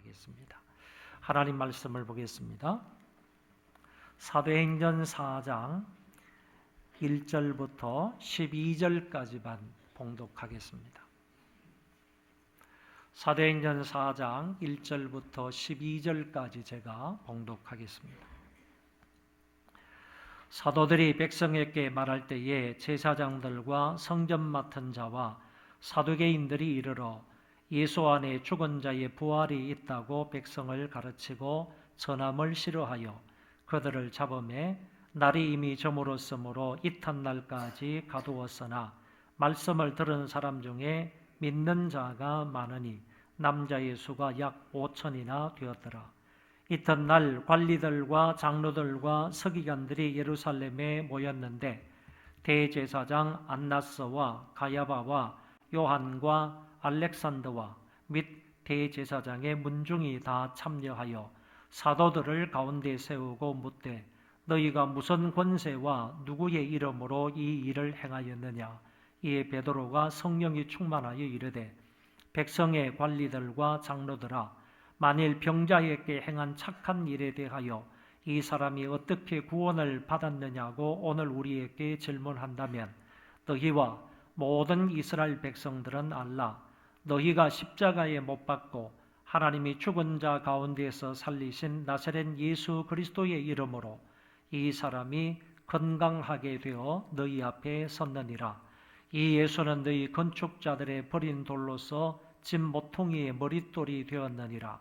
하겠습니다. 하나님 말씀을 보겠습니다. 사도행전 4장 1절부터 12절까지만 봉독하겠습니다. 사도행전 4장 1절부터 12절까지 제가 봉독하겠습니다. 사도들이 백성에게 말할 때에 제사장들과 성전 맡은 자와 사두개인들이 이르러 예수 안에 죽은 자의 부활이 있다고 백성을 가르치고 전함을 싫어하여 그들을 잡음에 날이 이미 저물었으므로 이튿날까지 가두었으나 말씀을 들은 사람 중에 믿는 자가 많으니 남자의 수가 약 5천이나 되었더라. 이튿날 관리들과 장로들과 서기관들이 예루살렘에 모였는데 대제사장 안나스와 가야바와 요한과 알렉산더와 및 대제사장의 문중이 다 참여하여 사도들을 가운데 세우고 묻되 너희가 무슨 권세와 누구의 이름으로 이 일을 행하였느냐. 이에 베드로가 성령이 충만하여 이르되 백성의 관리들과 장로들아 만일 병자에게 행한 착한 일에 대하여 이 사람이 어떻게 구원을 받았느냐고 오늘 우리에게 질문한다면 너희와 모든 이스라엘 백성들은 알라. 너희가 십자가에 못 박고 하나님이 죽은 자 가운데서 살리신 나사렛 예수 그리스도의 이름으로 이 사람이 건강하게 되어 너희 앞에 섰느니라. 이 예수는 너희 건축자들의 버린 돌로서 집 모퉁이의 머릿돌이 되었느니라.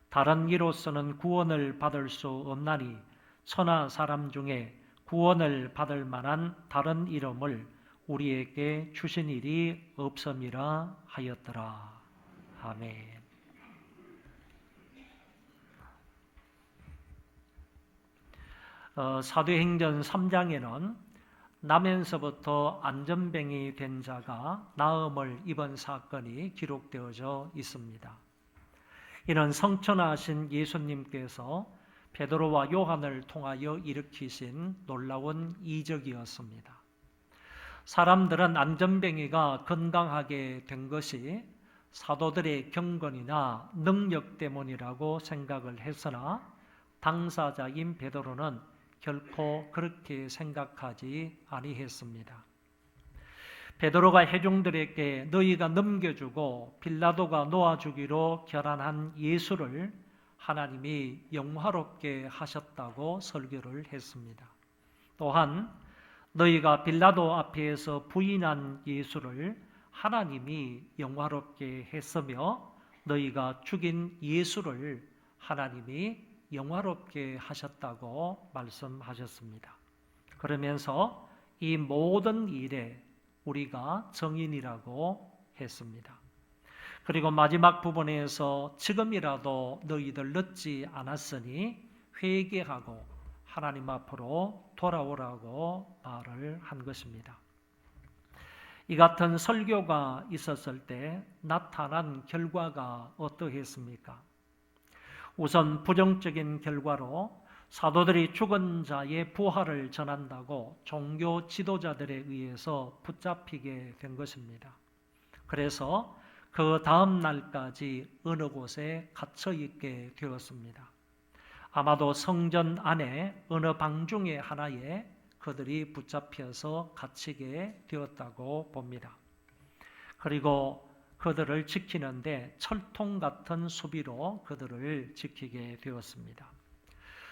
다른 이로서는 구원을 받을 수 없나니 천하 사람 중에 구원을 받을 만한 다른 이름을 우리에게 주신 일이 없음이라 하였더라. 아멘. 사도행전 3장에는 나면서부터 안전병이 된 자가 나음을 입은 사건이 기록되어져 있습니다. 이는 성천하신 예수님께서 베드로와 요한을 통하여 일으키신 놀라운 이적이었습니다. 사람들은 안전병이가 건강하게 된 것이 사도들의 경건이나 능력 때문이라고 생각을 했으나 당사자인 베드로는 결코 그렇게 생각하지 아니했습니다. 베드로가 회중들에게 너희가 넘겨주고 빌라도가 놓아주기로 결단한 예수를 하나님이 영화롭게 하셨다고 설교를 했습니다. 또한 너희가 빌라도 앞에서 부인한 예수를 하나님이 영화롭게 했으며 너희가 죽인 예수를 하나님이 영화롭게 하셨다고 말씀하셨습니다. 그러면서 이 모든 일에 우리가 정인이라고 했습니다. 그리고 마지막 부분에서 지금이라도 너희들 늦지 않았으니 회개하고 하나님 앞으로 돌아오라고 말을 한 것입니다. 이 같은 설교가 있었을 때 나타난 결과가 어떠했습니까? 우선 부정적인 결과로 사도들이 죽은 자의 부활을 전한다고 종교 지도자들에 의해서 붙잡히게 된 것입니다. 그래서 그 다음 날까지 어느 곳에 갇혀 있게 되었습니다. 아마도 성전 안에 어느 방 중에 하나에 그들이 붙잡혀서 갇히게 되었다고 봅니다. 그리고 그들을 지키는데 철통 같은 수비로 그들을 지키게 되었습니다.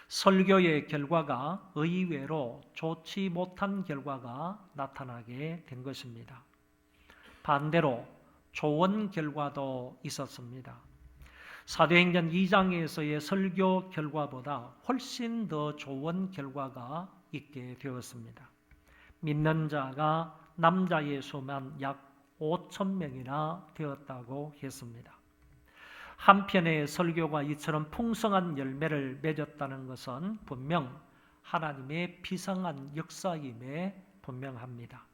설교의 결과가 의외로 좋지 못한 결과가 나타나게 된 것입니다. 반대로 좋은 결과도 있었습니다. 사도행전 2장에서의 설교 결과보다 훨씬 더 좋은 결과가 있게 되었습니다. 믿는 자가 남자의 수만 약 5,000명이나 되었다고 했습니다. 한편의 설교가 이처럼 풍성한 열매를 맺었다는 것은 분명 하나님의 비상한 역사임에 분명합니다.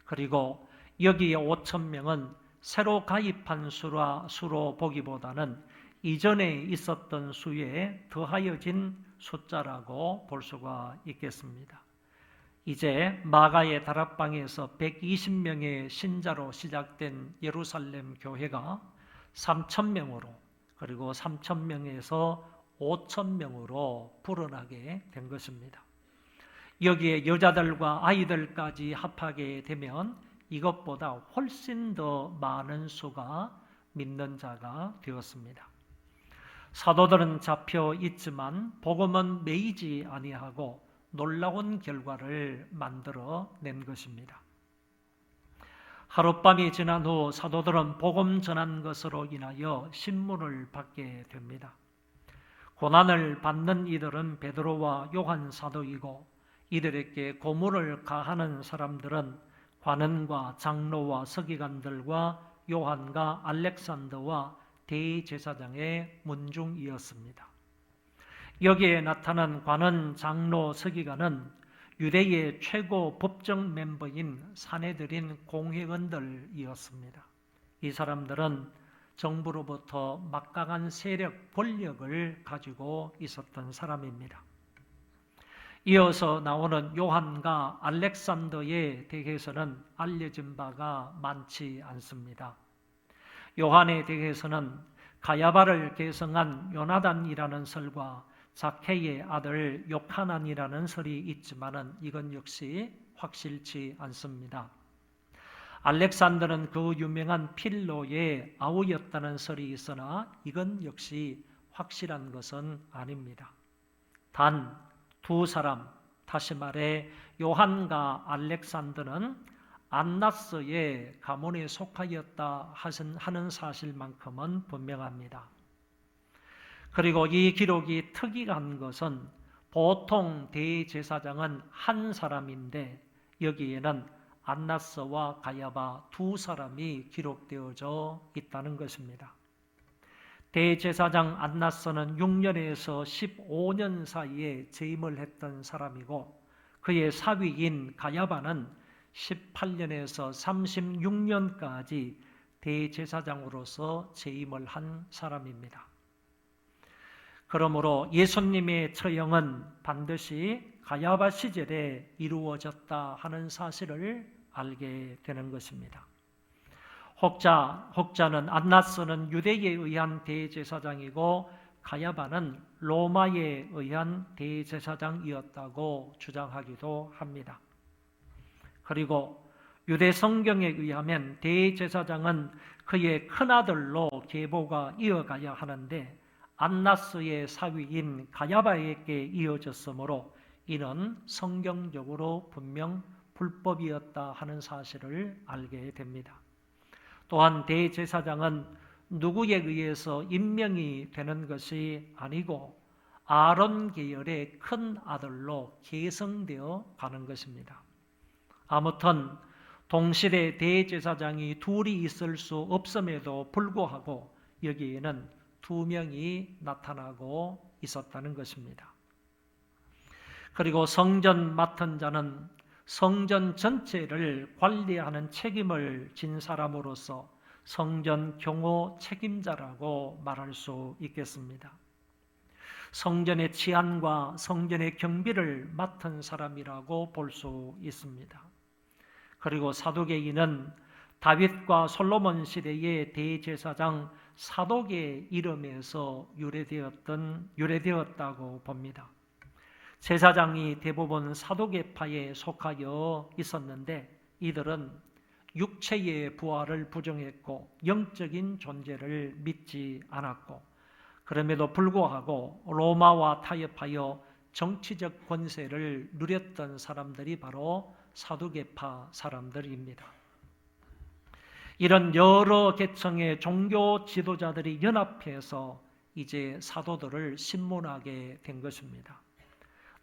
그리고 여기에 5,000명은 새로 가입한 수로 보기보다는 이전에 있었던 수에 더하여진 숫자라고 볼 수가 있겠습니다. 이제 마가의 다락방에서 120명의 신자로 시작된 예루살렘 교회가 3,000명으로 그리고 3,000명에서 5,000명으로 불어나게 된 것입니다. 여기에 여자들과 아이들까지 합하게 되면 이것보다 훨씬 더 많은 수가 믿는 자가 되었습니다. 사도들은 잡혀 있지만 복음은 매이지 아니하고 놀라운 결과를 만들어 낸 것입니다. 하룻밤이 지난 후 사도들은 복음 전한 것으로 인하여 신문을 받게 됩니다. 고난을 받는 이들은 베드로와 요한 사도이고 이들에게 고문을 가하는 사람들은 관원과 장로와 서기관들과 요한과 알렉산더와 대제사장의 문중이었습니다. 여기에 나타난 관원, 장로, 서기관은 유대의 최고 법정 멤버인 사내들인 공회원들이었습니다. 이 사람들은 정부로부터 막강한 세력, 권력을 가지고 있었던 사람입니다. 이어서 나오는 요한과 알렉산더에 대해서는 알려진 바가 많지 않습니다. 요한에 대해서는 가야바를 계승한 요나단이라는 설과 zakhe의 아들 요하난이라는 설이 있지만 이건 역시 확실치 않습니다. 알렉산더는 그 유명한 필로의 아우였다는 설이 있으나 이건 역시 확실한 것은 아닙니다. 단 두 사람, 다시 말해 요한과 알렉산더는 안나스의 가문에 속하였다 하는 사실만큼은 분명합니다. 그리고 이 기록이 특이한 것은 보통 대제사장은 한 사람인데 여기에는 안나스와 가야바 두 사람이 기록되어져 있다는 것입니다. 대제사장 안나스는 6년에서 15년 사이에 재임을 했던 사람이고 그의 사위인 가야바는 18년에서 36년까지 대제사장으로서 재임을 한 사람입니다. 그러므로 예수님의 처형은 반드시 가야바 시절에 이루어졌다 하는 사실을 알게 되는 것입니다. 혹자는 안나스는 유대에 의한 대제사장이고 가야바는 로마에 의한 대제사장이었다고 주장하기도 합니다. 그리고 유대 성경에 의하면 대제사장은 그의 큰아들로 계보가 이어가야 하는데 안나스의 사위인 가야바에게 이어졌으므로 이는 성경적으로 분명 불법이었다 하는 사실을 알게 됩니다. 또한 대제사장은 누구에 의해서 임명이 되는 것이 아니고 아론 계열의 큰 아들로 계승되어 가는 것입니다. 아무튼 동시대 대제사장이 둘이 있을 수 없음에도 불구하고 여기에는 두 명이 나타나고 있었다는 것입니다. 그리고 성전 맡은 자는 성전 전체를 관리하는 책임을 진 사람으로서 성전 경호 책임자라고 말할 수 있겠습니다. 성전의 치안과 성전의 경비를 맡은 사람이라고 볼 수 있습니다. 그리고 사두개인은 다윗과 솔로몬 시대의 대제사장 사독의 이름에서 유래되었다고 봅니다. 제사장이 대부분 사독계파에 속하여 있었는데 이들은 육체의 부활을 부정했고 영적인 존재를 믿지 않았고 그럼에도 불구하고 로마와 타협하여 정치적 권세를 누렸던 사람들이 바로 사두개파 사람들입니다. 이런 여러 계층의 종교 지도자들이 연합해서 이제 사도들을 신문하게 된 것입니다.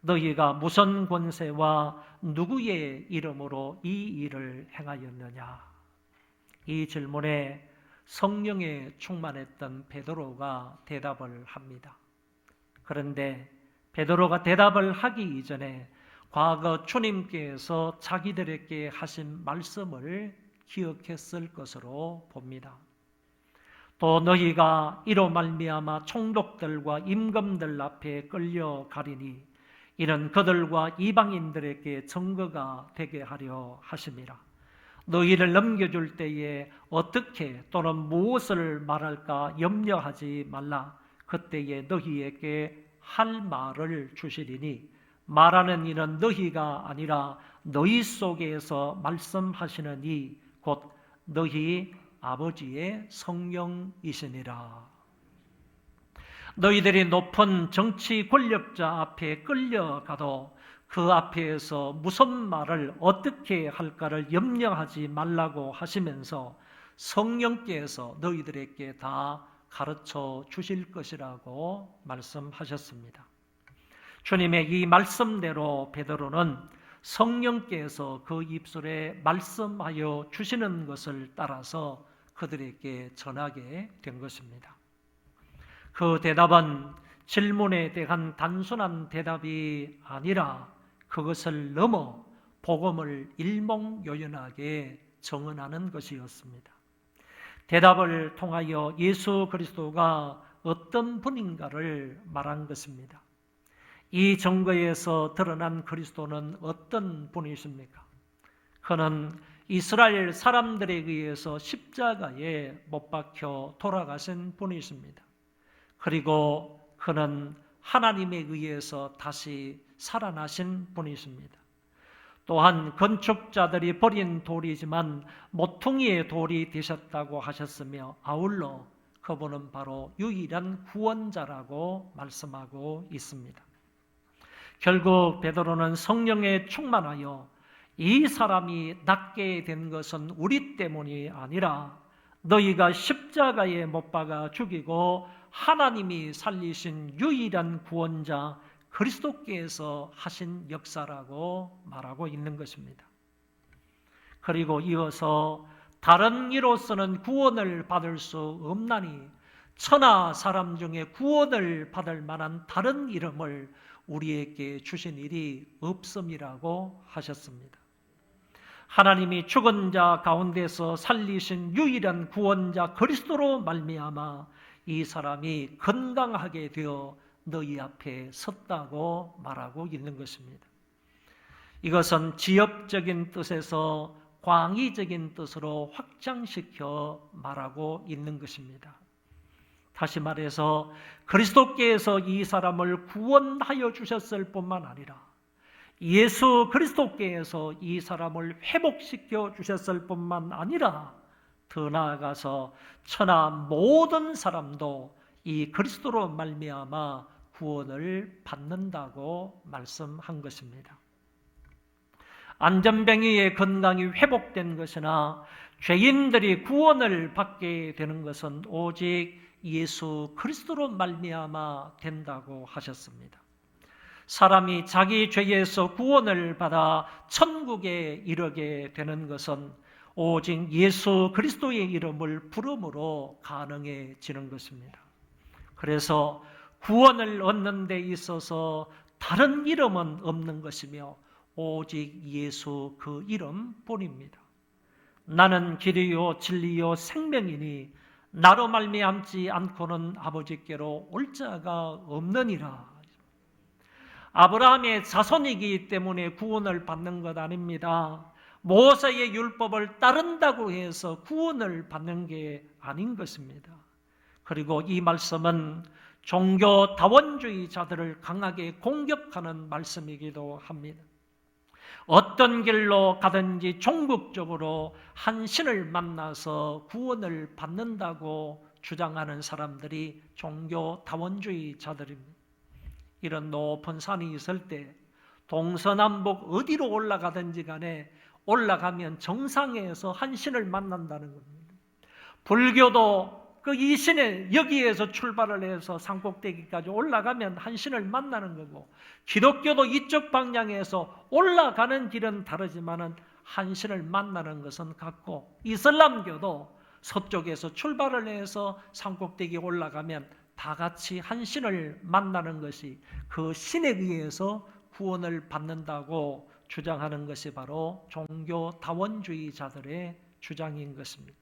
너희가 무슨 권세와 누구의 이름으로 이 일을 행하였느냐? 이 질문에 성령에 충만했던 베드로가 대답을 합니다. 그런데 베드로가 대답을 하기 이전에 과거 주님께서 자기들에게 하신 말씀을 기억했을 것으로 봅니다. 또 너희가 이로 말미암아 총독들과 임금들 앞에 끌려가리니 이는 그들과 이방인들에게 증거가 되게 하려 하심이라. 너희를 넘겨줄 때에 어떻게 또는 무엇을 말할까 염려하지 말라. 그때에 너희에게 할 말을 주시리니 말하는 이는 너희가 아니라 너희 속에서 말씀하시는 이 곧 너희 아버지의 성령이시니라. 너희들이 높은 정치 권력자 앞에 끌려가도 그 앞에서 무슨 말을 어떻게 할까를 염려하지 말라고 하시면서 성령께서 너희들에게 다 가르쳐 주실 것이라고 말씀하셨습니다. 주님의 이 말씀대로 베드로는 성령께서 그 입술에 말씀하여 주시는 것을 따라서 그들에게 전하게 된 것입니다. 그 대답은 질문에 대한 단순한 대답이 아니라 그것을 넘어 복음을 일목요연하게 정언하는 것이었습니다. 대답을 통하여 예수 그리스도가 어떤 분인가를 말한 것입니다. 이 증거에서 드러난 그리스도는 어떤 분이십니까? 그는 이스라엘 사람들에 의해서 십자가에 못 박혀 돌아가신 분이십니다. 그리고 그는 하나님에 의해서 다시 살아나신 분이십니다. 또한 건축자들이 버린 돌이지만 모퉁이의 돌이 되셨다고 하셨으며 아울러 그분은 바로 유일한 구원자라고 말씀하고 있습니다. 결국 베드로는 성령에 충만하여 이 사람이 낫게 된 것은 우리 때문이 아니라 너희가 십자가에 못 박아 죽이고 하나님이 살리신 유일한 구원자 그리스도께서 하신 역사라고 말하고 있는 것입니다. 그리고 이어서 다른 이로서는 구원을 받을 수 없나니 천하 사람 중에 구원을 받을 만한 다른 이름을 우리에게 주신 일이 없음이라고 하셨습니다. 하나님이 죽은 자 가운데서 살리신 유일한 구원자 그리스도로 말미암아 이 사람이 건강하게 되어 너희 앞에 섰다고 말하고 있는 것입니다. 이것은 지엽적인 뜻에서 광의적인 뜻으로 확장시켜 말하고 있는 것입니다. 다시 말해서 그리스도께서 이 사람을 구원하여 주셨을 뿐만 아니라 예수 그리스도께서 이 사람을 회복시켜 주셨을 뿐만 아니라 더 나아가서 천하 모든 사람도 이 그리스도로 말미암아 구원을 받는다고 말씀한 것입니다. 안전뱅이의 건강이 회복된 것이나 죄인들이 구원을 받게 되는 것은 오직 예수 그리스도로 말미암아 된다고 하셨습니다. 사람이 자기 죄에서 구원을 받아 천국에 이르게 되는 것은 오직 예수 그리스도의 이름을 부름으로 가능해지는 것입니다. 그래서 구원을 얻는 데 있어서 다른 이름은 없는 것이며 오직 예수 그 이름뿐입니다. 나는 길이요 진리요 생명이니 나로 말미암지 않고는 아버지께로 올 자가 없느니라. 아브라함의 자손이기 때문에 구원을 받는 것 아닙니다. 모세의 율법을 따른다고 해서 구원을 받는 게 아닌 것입니다. 그리고 이 말씀은 종교 다원주의자들을 강하게 공격하는 말씀이기도 합니다. 어떤 길로 가든지 종국적으로 한 신을 만나서 구원을 받는다고 주장하는 사람들이 종교 다원주의자들입니다. 이런 높은 산이 있을 때 동서남북 어디로 올라가든지 간에 올라가면 정상에서 한 신을 만난다는 겁니다. 불교도 그 이 신에 여기에서 출발을 해서 산꼭대기까지 올라가면 한 신을 만나는 거고, 기독교도 이쪽 방향에서 올라가는 길은 다르지만은 한 신을 만나는 것은 같고, 이슬람교도 서쪽에서 출발을 해서 산꼭대기 올라가면 다 같이 한 신을 만나는 것이 그 신에 의해서 구원을 받는다고 주장하는 것이 바로 종교 다원주의자들의 주장인 것입니다.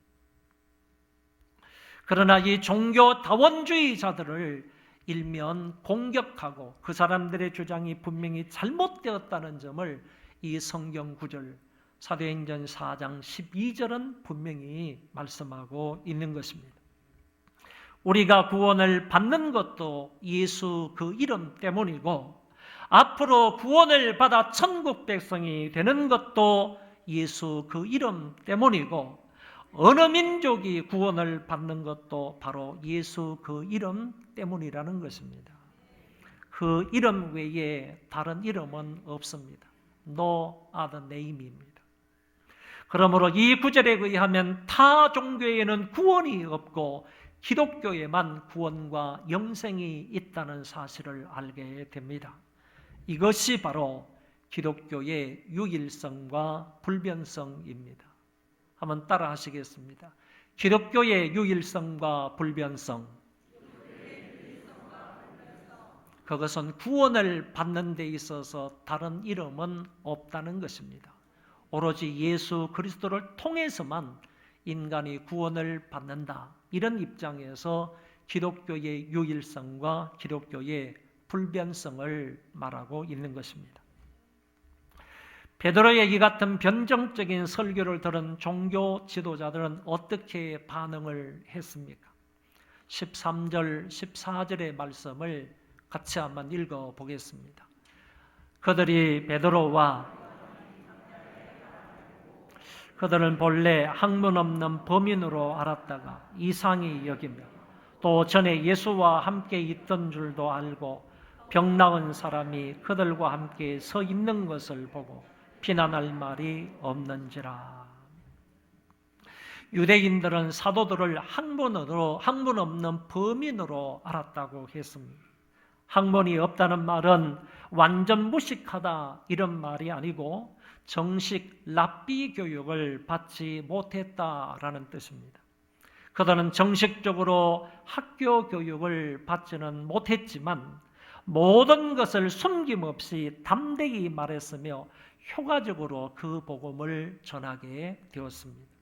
그러나 이 종교 다원주의자들을 일면 공격하고 그 사람들의 주장이 분명히 잘못되었다는 점을 이 성경 구절 사도행전 4장 12절은 분명히 말씀하고 있는 것입니다. 우리가 구원을 받는 것도 예수 그 이름 때문이고, 앞으로 구원을 받아 천국 백성이 되는 것도 예수 그 이름 때문이고, 어느 민족이 구원을 받는 것도 바로 예수 그 이름 때문이라는 것입니다. 그 이름 외에 다른 이름은 없습니다. No other name입니다. 그러므로 이 구절에 의하면 타 종교에는 구원이 없고 기독교에만 구원과 영생이 있다는 사실을 알게 됩니다. 이것이 바로 기독교의 유일성과 불변성입니다. 한번 따라 하시겠습니다. 기독교의 유일성과 불변성. 그것은 구원을 받는 데 있어서 다른 이름은 없다는 것입니다. 오로지 예수 그리스도를 통해서만 인간이 구원을 받는다. 이런 입장에서 기독교의 유일성과 기독교의 불변성을 말하고 있는 것입니다. 베드로의 이 같은 변정적인 설교를 들은 종교 지도자들은 어떻게 반응을 했습니까? 13절, 14절의 말씀을 같이 한번 읽어보겠습니다. 그들이 베드로와 그들은 본래 학문 없는 범인으로 알았다가 이상히 여기며 또 전에 예수와 함께 있던 줄도 알고 병 나은 사람이 그들과 함께 서 있는 것을 보고 비난할 말이 없는지라. 유대인들은 사도들을 학문 없는 범인으로 알았다고 했습니다. 학문이 없다는 말은 완전 무식하다 이런 말이 아니고 정식 랍비 교육을 받지 못했다라는 뜻입니다. 그들은 정식적으로 학교 교육을 받지는 못했지만 모든 것을 숨김없이 담대히 말했으며 효과적으로 그 복음을 전하게 되었습니다.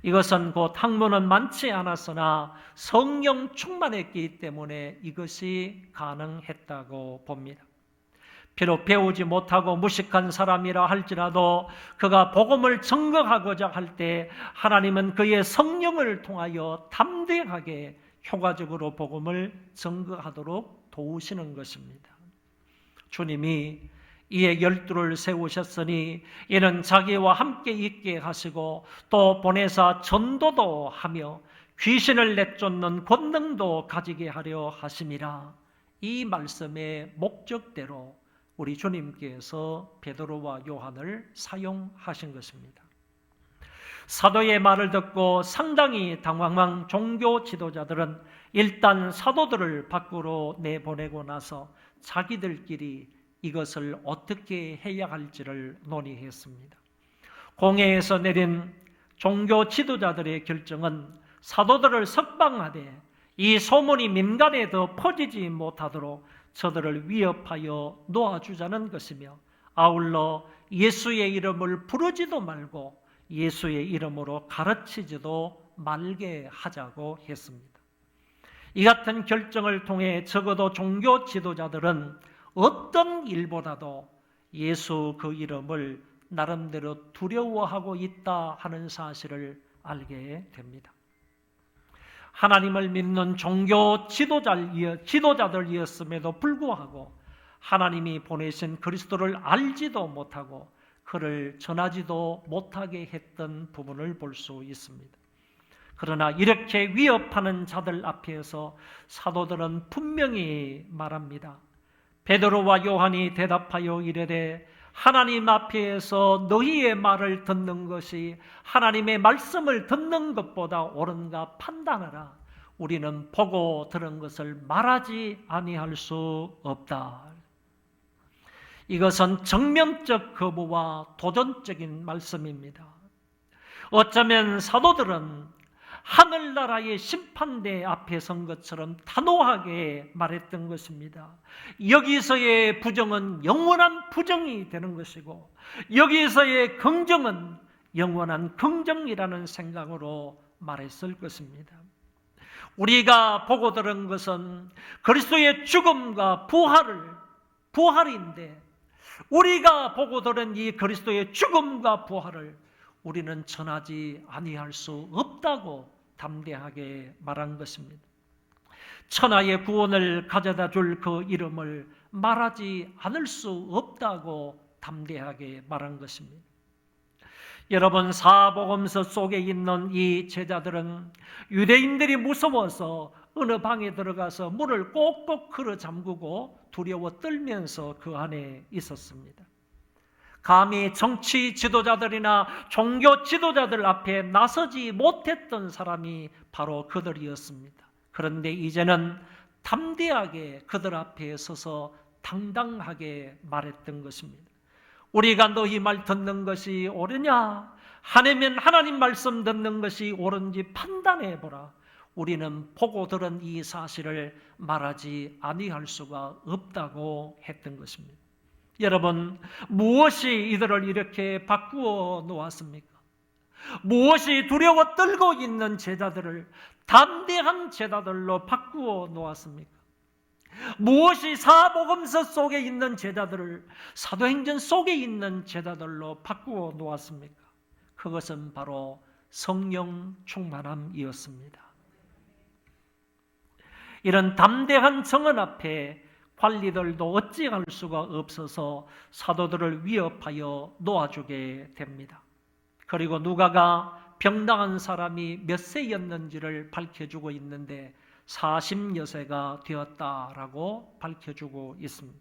이것은 곧 학문은 많지 않았으나 성령 충만했기 때문에 이것이 가능했다고 봅니다. 비록 배우지 못하고 무식한 사람이라 할지라도 그가 복음을 증거하고자 할 때 하나님은 그의 성령을 통하여 담대하게 효과적으로 복음을 증거하도록 도우시는 것입니다. 주님이 이에 12를 세우셨으니 이는 자기와 함께 있게 하시고 또 보내사 전도도 하며 귀신을 내쫓는 권능도 가지게 하려 하심이라. 이 말씀의 목적대로 우리 주님께서 베드로와 요한을 사용하신 것입니다. 사도의 말을 듣고 상당히 당황한 종교 지도자들은 일단 사도들을 밖으로 내보내고 나서 자기들끼리 이것을 어떻게 해야 할지를 논의했습니다. 공회에서 내린 종교 지도자들의 결정은 사도들을 석방하되 이 소문이 민간에 더 퍼지지 못하도록 저들을 위협하여 놓아주자는 것이며 아울러 예수의 이름을 부르지도 말고 예수의 이름으로 가르치지도 말게 하자고 했습니다. 이 같은 결정을 통해 적어도 종교 지도자들은 어떤 일보다도 예수 그 이름을 나름대로 두려워하고 있다 하는 사실을 알게 됩니다. 하나님을 믿는 종교 지도자들이었음에도 불구하고 하나님이 보내신 그리스도를 알지도 못하고 그를 전하지도 못하게 했던 부분을 볼 수 있습니다. 그러나 이렇게 위협하는 자들 앞에서 사도들은 분명히 말합니다. 베드로와 요한이 대답하여 이르되 하나님 앞에서 너희의 말을 듣는 것이 하나님의 말씀을 듣는 것보다 옳은가 판단하라. 우리는 보고 들은 것을 말하지 아니할 수 없다. 이것은 정면적 거부와 도전적인 말씀입니다. 어쩌면 사도들은 하늘나라의 심판대 앞에 선 것처럼 단호하게 말했던 것입니다. 여기서의 부정은 영원한 부정이 되는 것이고 여기서의 긍정은 영원한 긍정이라는 생각으로 말했을 것입니다. 우리가 보고 들은 것은 그리스도의 죽음과 부활인데 우리가 보고 들은 이 그리스도의 죽음과 부활을 우리는 전하지 아니할 수 없다고 담대하게 말한 것입니다. 천하의 구원을 가져다 줄 그 이름을 말하지 않을 수 없다고 담대하게 말한 것입니다. 여러분, 사복음서 속에 있는 이 제자들은 유대인들이 무서워서 어느 방에 들어가서 문을 꼭꼭 걸어 잠그고 두려워 떨면서 그 안에 있었습니다. 감히 정치 지도자들이나 종교 지도자들 앞에 나서지 못했던 사람이 바로 그들이었습니다. 그런데 이제는 담대하게 그들 앞에 서서 당당하게 말했던 것입니다. 우리가 너희 말 듣는 것이 옳으냐? 아니면 하나님 말씀 듣는 것이 옳은지 판단해 보라. 우리는 보고 들은 이 사실을 말하지 아니할 수가 없다고 했던 것입니다. 여러분, 무엇이 이들을 이렇게 바꾸어 놓았습니까? 무엇이 두려워 떨고 있는 제자들을 담대한 제자들로 바꾸어 놓았습니까? 무엇이 사복음서 속에 있는 제자들을 사도행전 속에 있는 제자들로 바꾸어 놓았습니까? 그것은 바로 성령 충만함이었습니다. 이런 담대한 정언 앞에 관리들도 어찌할 수가 없어서 사도들을 위협하여 놓아주게 됩니다. 그리고 누가가 병당한 사람이 몇 세였는지를 밝혀주고 있는데 40여세가 되었다라고 밝혀주고 있습니다.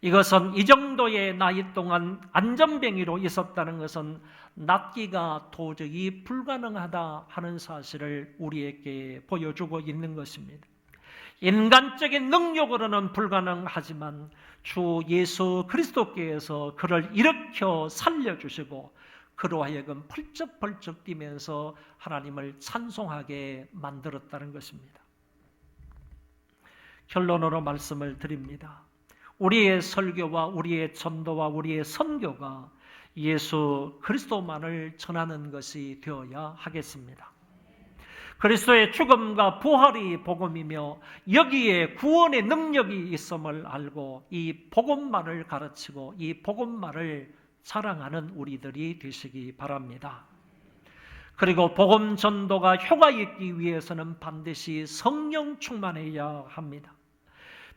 이것은 이 정도의 나이 동안 안전병이로 있었다는 것은 낫기가 도저히 불가능하다 하는 사실을 우리에게 보여주고 있는 것입니다. 인간적인 능력으로는 불가능하지만 주 예수 그리스도께서 그를 일으켜 살려주시고 그로 하여금 펄쩍펄쩍 뛰면서 하나님을 찬송하게 만들었다는 것입니다. 결론으로 말씀을 드립니다. 우리의 설교와 우리의 전도와 우리의 선교가 예수 그리스도만을 전하는 것이 되어야 하겠습니다. 그리스도의 죽음과 부활이 복음이며 여기에 구원의 능력이 있음을 알고 이 복음만을 가르치고 이 복음만을 사랑하는 우리들이 되시기 바랍니다. 그리고 복음 전도가 효과 있기 위해서는 반드시 성령 충만해야 합니다.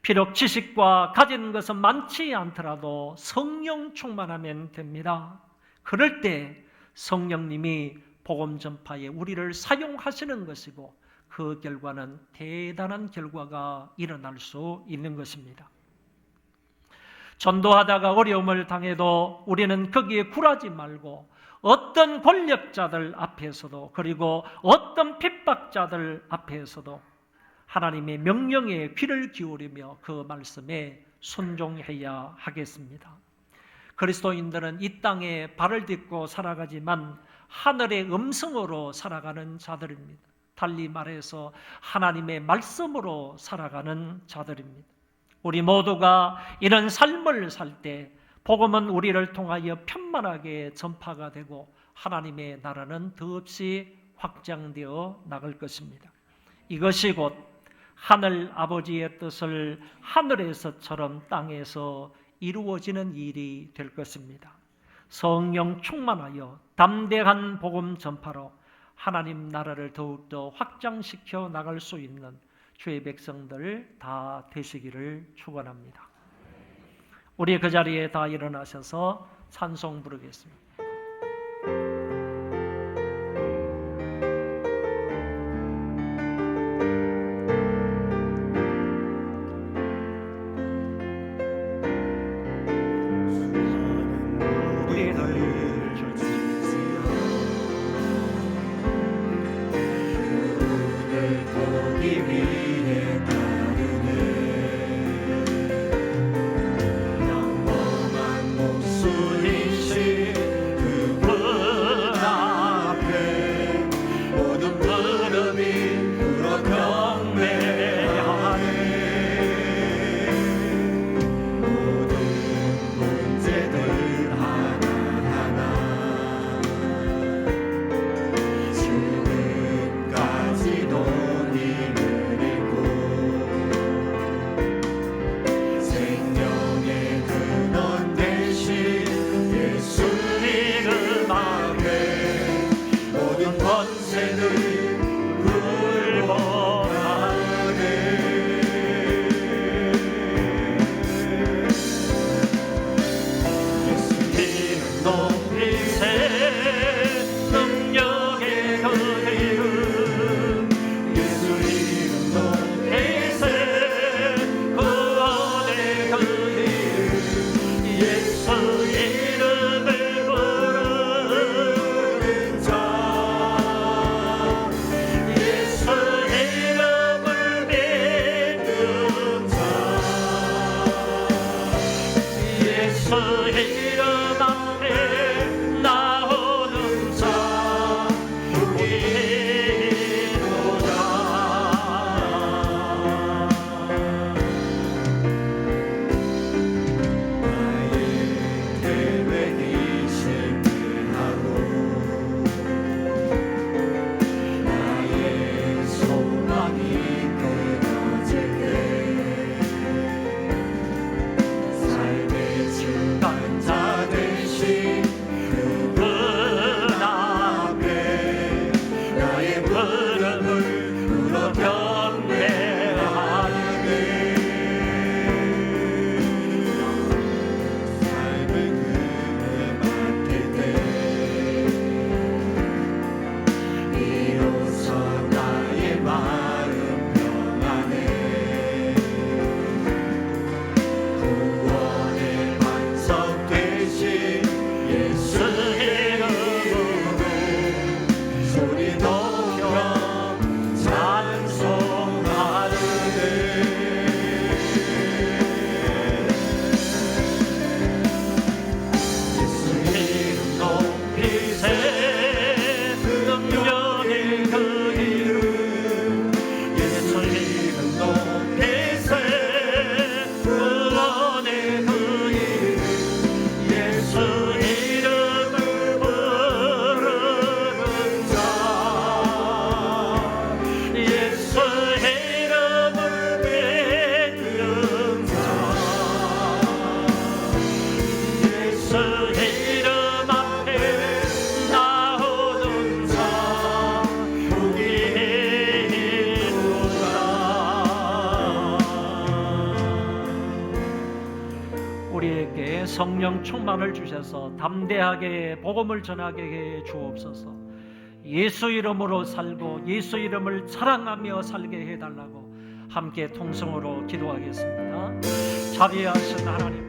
비록 지식과 가진 것은 많지 않더라도 성령 충만하면 됩니다. 그럴 때 성령님이 복음 전파에 우리를 사용하시는 것이고 그 결과는 대단한 결과가 일어날 수 있는 것입니다. 전도하다가 어려움을 당해도 우리는 거기에 굴하지 말고 어떤 권력자들 앞에서도 그리고 어떤 핍박자들 앞에서도 하나님의 명령에 귀를 기울이며 그 말씀에 순종해야 하겠습니다. 그리스도인들은 이 땅에 발을 딛고 살아가지만 하늘의 음성으로 살아가는 자들입니다. 달리 말해서 하나님의 말씀으로 살아가는 자들입니다. 우리 모두가 이런 삶을 살 때 복음은 우리를 통하여 편만하게 전파가 되고 하나님의 나라는 더없이 확장되어 나갈 것입니다. 이것이 곧 하늘 아버지의 뜻을 하늘에서처럼 땅에서 이루어지는 일이 될 것입니다. 성령 충만하여 담대한 복음 전파로 하나님 나라를 더욱더 확장시켜 나갈 수 있는 주의 백성들 다 되시기를 축원합니다. 우리 그 자리에 다 일어나셔서 찬송 부르겠습니다. 높이세 능력의 그 이름 예수 이름 높이세 구원의 그 이름 예수 이름을 부르는 자 예수 이름을 믿는 자 예수 이름 앞에 나오는 자 복이로다. 나의 계획이 실패하고 나의 소망이 끊어질 때 삶의 중간자 되신 그분 앞에 나의 부름을 불어 경배하네. 삶을 그에 맡길 때 비로소 나의 마음 평안해. 구원의 반석 되신 예수 이름으로 소리 높여 찬송하르네. 예수 이름 높이세 능력의 그 이름 예수 이름 높이세 구원의 그 이름 예수 이름을 부르는 자 예수 이름을 믿는 자 예수 이름 앞에 나오는 자 복이로다. 우리에게 성령 충만을 주셔서 담대하게 복음을 전하게 해 주옵소서. 예수 이름으로 살고 예수 이름을 사랑하며 살게 해달라고 함께 통성으로 기도하겠습니다. 자비하신 하나님